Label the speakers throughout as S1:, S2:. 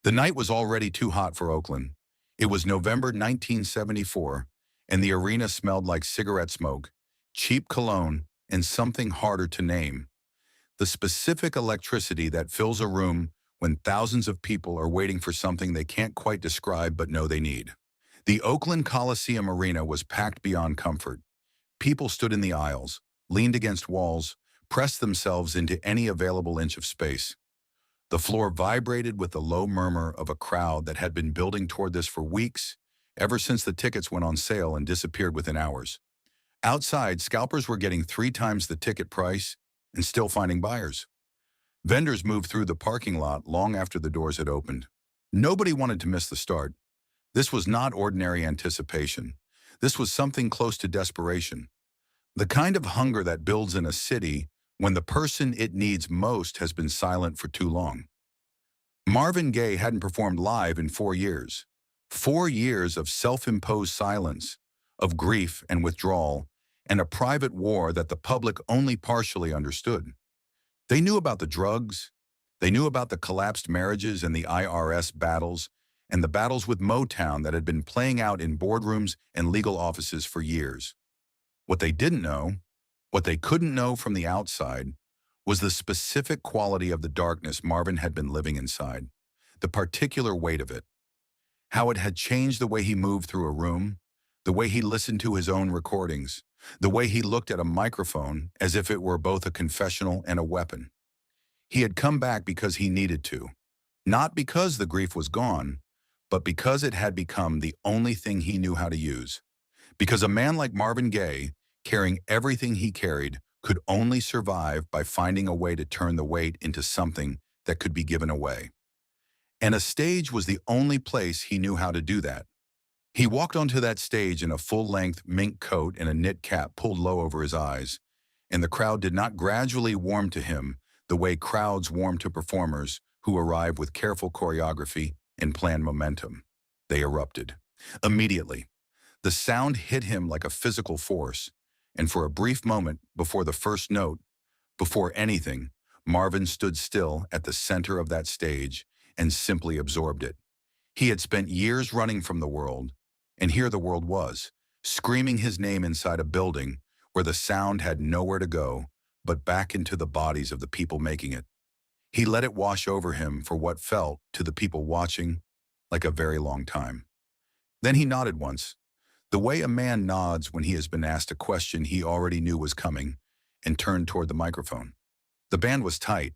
S1: The night was already too hot for Oakland. It was November 1974, and the arena smelled like cigarette smoke, cheap cologne, and something harder to name. The specific electricity that fills a room when thousands of people are waiting for something they can't quite describe but know they need. The Oakland Coliseum Arena was packed beyond comfort. People stood in the aisles, leaned against walls, pressed themselves into any available inch of space. The floor vibrated with the low murmur of a crowd that had been building toward this for weeks, ever since the tickets went on sale and disappeared within hours. Outside, scalpers were getting 3 times the ticket price and still finding buyers. Vendors moved through the parking lot long after the doors had opened. Nobody wanted to miss the start. This was not ordinary anticipation. This was something close to desperation. The kind of hunger that builds in a city when the person it needs most has been silent for too long. Marvin Gaye hadn't performed live in 4 years. 4 years of self-imposed silence, of grief and withdrawal, and a private war that the public only partially understood. They knew about the drugs, they knew about the collapsed marriages and the IRS battles, and the battles with Motown that had been playing out in boardrooms and legal offices for years. What they didn't know, what they couldn't know from the outside, was the specific quality of the darkness Marvin had been living inside, the particular weight of it, how it had changed the way he moved through a room, the way he listened to his own recordings, the way he looked at a microphone as if it were both a confessional and a weapon. He had come back because he needed to, not because the grief was gone, but because it had become the only thing he knew how to use. Because a man like Marvin Gaye, carrying everything he carried, could only survive by finding a way to turn the weight into something that could be given away. And a stage was the only place he knew how to do that. He walked onto that stage in a full-length mink coat and a knit cap pulled low over his eyes, and the crowd did not gradually warm to him the way crowds warm to performers who arrive with careful choreography and planned momentum. They erupted. Immediately, the sound hit him like a physical force, and for a brief moment before the first note, before anything, Marvin stood still at the center of that stage and simply absorbed it. He had spent years running from the world, and here the world was, screaming his name inside a building where the sound had nowhere to go but back into the bodies of the people making it. He let it wash over him for what felt, to the people watching, like a very long time. Then he nodded once, the way a man nods when he has been asked a question he already knew was coming, and turned toward the microphone. The band was tight.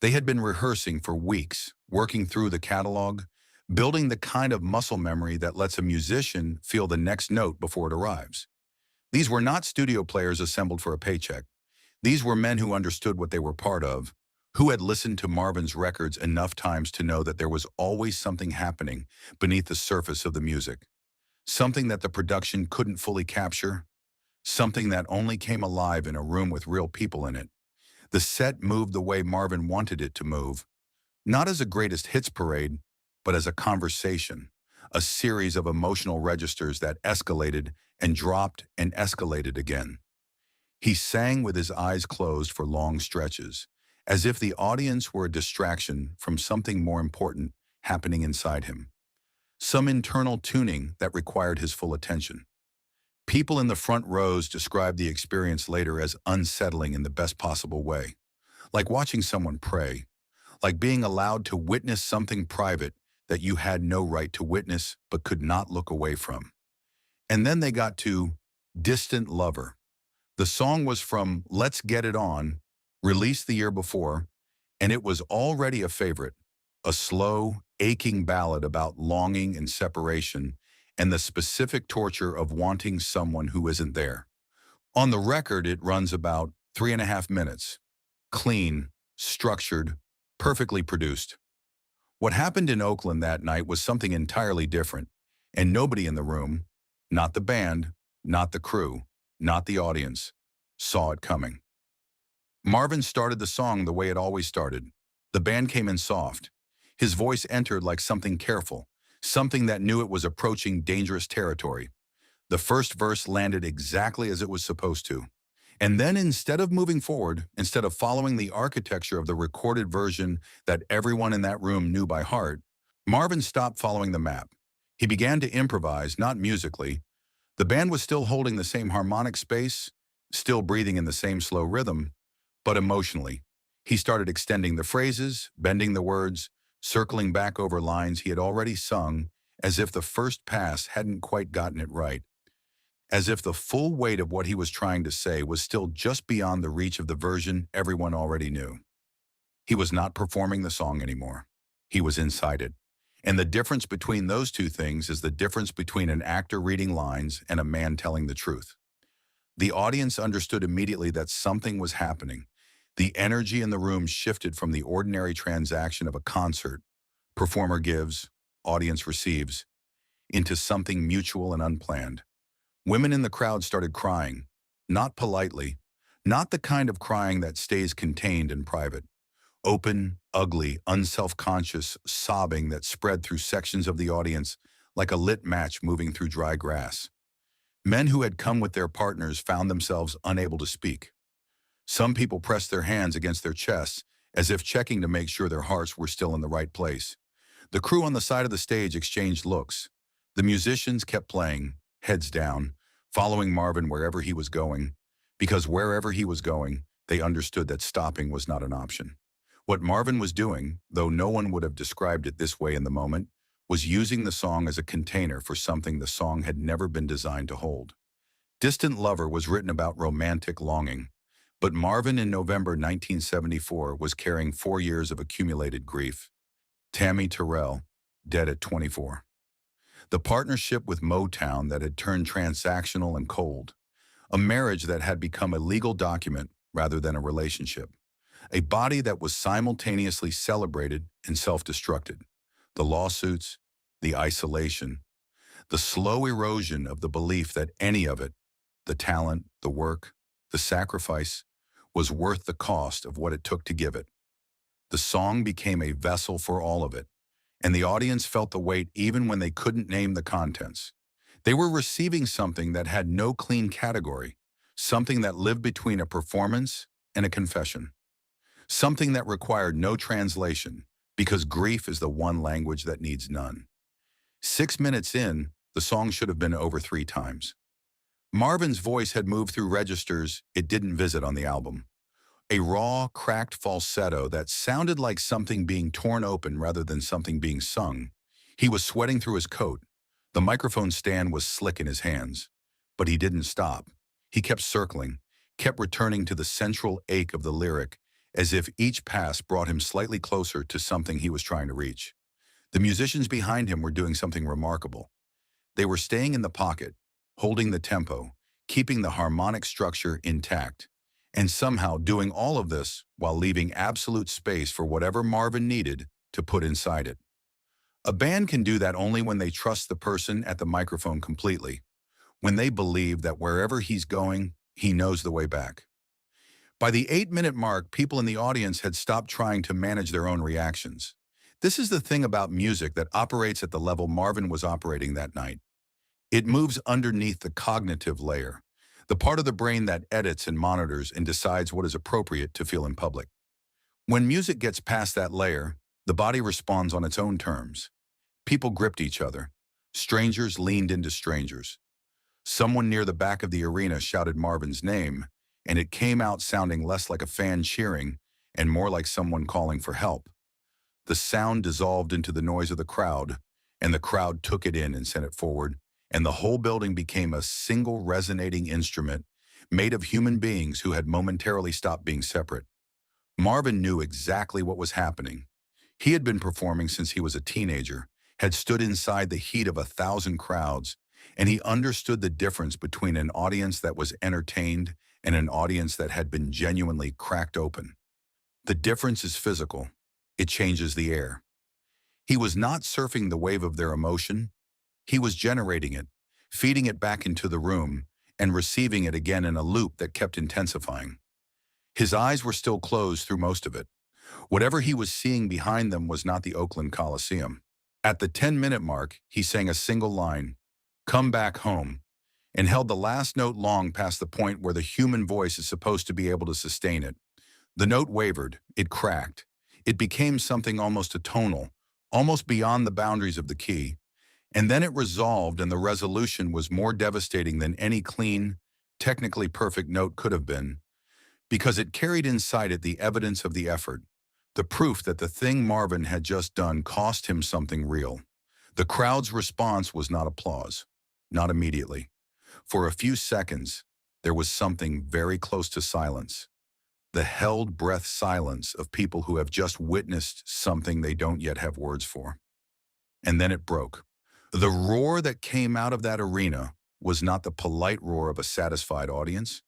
S1: They had been rehearsing for weeks, working through the catalog, building the kind of muscle memory that lets a musician feel the next note before it arrives. These were not studio players assembled for a paycheck. These were men who understood what they were part of, who had listened to Marvin's records enough times to know that there was always something happening beneath the surface of the music. Something that the production couldn't fully capture, something that only came alive in a room with real people in it. The set moved the way Marvin wanted it to move, not as a greatest hits parade, but as a conversation, a series of emotional registers that escalated and dropped and escalated again. He sang with his eyes closed for long stretches, as if the audience were a distraction from something more important happening inside him. Some internal tuning that required his full attention. People in the front rows described the experience later as unsettling in the best possible way, like watching someone pray, like being allowed to witness something private that you had no right to witness but could not look away from. And then they got to Distant Lover. The song was from Let's Get It On, released the year before, and it was already a favorite, a slow, aching ballad about longing and separation and the specific torture of wanting someone who isn't there. On the record, it runs about 3.5 minutes. Clean, structured, perfectly produced. What happened in Oakland that night was something entirely different, and nobody in the room, not the band, not the crew, not the audience, saw it coming. Marvin started the song the way it always started. The band came in soft. His voice entered like something careful, something that knew it was approaching dangerous territory. The first verse landed exactly as it was supposed to. And then instead of moving forward, instead of following the architecture of the recorded version that everyone in that room knew by heart, Marvin stopped following the map. He began to improvise, not musically. The band was still holding the same harmonic space, still breathing in the same slow rhythm, but emotionally. He started extending the phrases, bending the words, circling back over lines he had already sung, as if the first pass hadn't quite gotten it right, as if the full weight of what he was trying to say was still just beyond the reach of the version everyone already knew. He was not performing the song anymore. He was inside it. And the difference between those two things is the difference between an actor reading lines and a man telling the truth. The audience understood immediately that something was happening. The energy in the room shifted from the ordinary transaction of a concert, performer gives, audience receives, into something mutual and unplanned. Women in the crowd started crying, not politely, not the kind of crying that stays contained and private. Open, ugly, unself-conscious sobbing that spread through sections of the audience like a lit match moving through dry grass. Men who had come with their partners found themselves unable to speak. Some people pressed their hands against their chests as if checking to make sure their hearts were still in the right place. The crew on the side of the stage exchanged looks. The musicians kept playing, heads down, following Marvin wherever he was going, because wherever he was going, they understood that stopping was not an option. What Marvin was doing, though no one would have described it this way in the moment, was using the song as a container for something the song had never been designed to hold. Distant Lover was written about romantic longing, but Marvin in November 1974 was carrying 4 years of accumulated grief. Tammy Terrell, dead at 24. The partnership with Motown that had turned transactional and cold. A marriage that had become a legal document rather than a relationship. A body that was simultaneously celebrated and self-destructed. The lawsuits, the isolation, the slow erosion of the belief that any of it, the talent, the work, the sacrifice, was worth the cost of what it took to give it. The song became a vessel for all of it, and the audience felt the weight even when they couldn't name the contents. They were receiving something that had no clean category, something that lived between a performance and a confession, something that required no translation, because grief is the one language that needs none. 6 minutes in, the song should have been over 3 times. Marvin's voice had moved through registers it didn't visit on the album. A raw, cracked falsetto that sounded like something being torn open rather than something being sung. He was sweating through his coat. The microphone stand was slick in his hands. But he didn't stop. He kept circling, kept returning to the central ache of the lyric, as if each pass brought him slightly closer to something he was trying to reach. The musicians behind him were doing something remarkable. They were staying in the pocket, holding the tempo, keeping the harmonic structure intact, and somehow doing all of this while leaving absolute space for whatever Marvin needed to put inside it. A band can do that only when they trust the person at the microphone completely, when they believe that wherever he's going, he knows the way back. By the 8-minute mark, people in the audience had stopped trying to manage their own reactions. This is the thing about music that operates at the level Marvin was operating that night. It moves underneath the cognitive layer, the part of the brain that edits and monitors and decides what is appropriate to feel in public. When music gets past that layer, the body responds on its own terms. People gripped each other. Strangers leaned into strangers. Someone near the back of the arena shouted Marvin's name, and it came out sounding less like a fan cheering and more like someone calling for help. The sound dissolved into the noise of the crowd, and the crowd took it in and sent it forward, and the whole building became a single resonating instrument made of human beings who had momentarily stopped being separate. Marvin knew exactly what was happening. He had been performing since he was a teenager, had stood inside the heat of 1,000 crowds, and he understood the difference between an audience that was entertained and an audience that had been genuinely cracked open. The difference is physical. It changes the air. He was not surfing the wave of their emotion. He was generating it, feeding it back into the room, and receiving it again in a loop that kept intensifying. His eyes were still closed through most of it. Whatever he was seeing behind them was not the Oakland Coliseum. At the 10-minute mark, he sang a single line, "Come Back Home," and held the last note long past the point where the human voice is supposed to be able to sustain it. The note wavered, it cracked. It became something almost atonal, almost beyond the boundaries of the key, and then it resolved, and the resolution was more devastating than any clean, technically perfect note could have been, because it carried inside it the evidence of the effort, the proof that the thing Marvin had just done cost him something real. The crowd's response was not applause, not immediately. For a few seconds, there was something very close to silence, the held breath silence of people who have just witnessed something they don't yet have words for. And then it broke. The roar that came out of that arena was not the polite roar of a satisfied audience.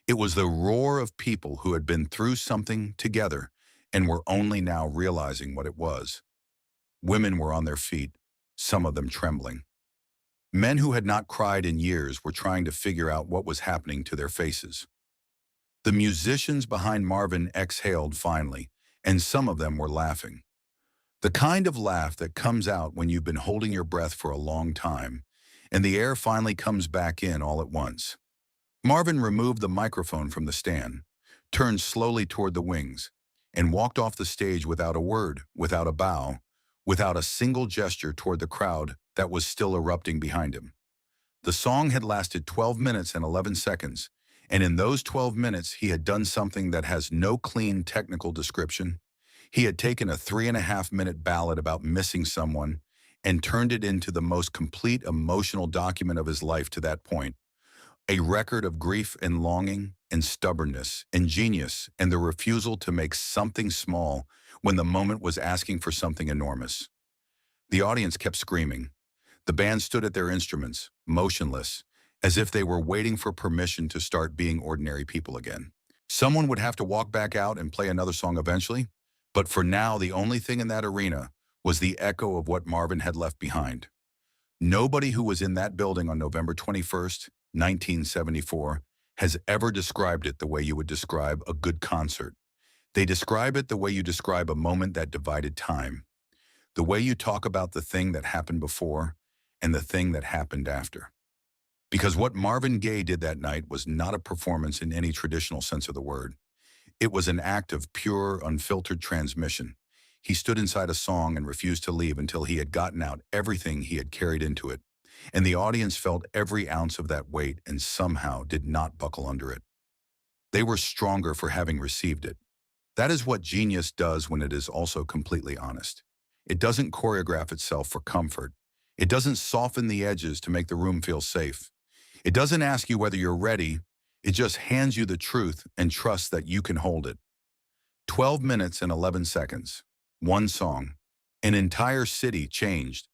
S1: It was the roar of people who had been through something together and were only now realizing what it was. Women were on their feet, some of them trembling. Men who had not cried in years were trying to figure out what was happening to their faces. The musicians behind Marvin exhaled finally, and some of them were laughing. The kind of laugh that comes out when you've been holding your breath for a long time, and the air finally comes back in all at once. Marvin removed the microphone from the stand, turned slowly toward the wings, and walked off the stage without a word, without a bow, without a single gesture toward the crowd that was still erupting behind him. The song had lasted 12 minutes and 11 seconds, and in those 12 minutes he had done something that has no clean technical description. He had taken a 3.5-minute ballad about missing someone and turned it into the most complete emotional document of his life to that point. A record of grief and longing and stubbornness and genius and the refusal to make something small when the moment was asking for something enormous. The audience kept screaming. The band stood at their instruments, motionless, as if they were waiting for permission to start being ordinary people again. Someone would have to walk back out and play another song eventually, but for now the only thing in that arena was the echo of what Marvin had left behind. Nobody who was in that building on November 21st, 1974, has ever described it the way you would describe a good concert. They describe it the way you describe a moment that divided time, the way you talk about the thing that happened before and the thing that happened after. Because what Marvin Gaye did that night was not a performance in any traditional sense of the word. It was an act of pure, unfiltered transmission. He stood inside a song and refused to leave until he had gotten out everything he had carried into it. And the audience felt every ounce of that weight and somehow did not buckle under it. They were stronger for having received it. That is what genius does when it is also completely honest. It doesn't choreograph itself for comfort. It doesn't soften the edges to make the room feel safe. It doesn't ask you whether you're ready. It just hands you the truth and trusts that you can hold it. 12 minutes and 11 seconds. One song. An entire city changed.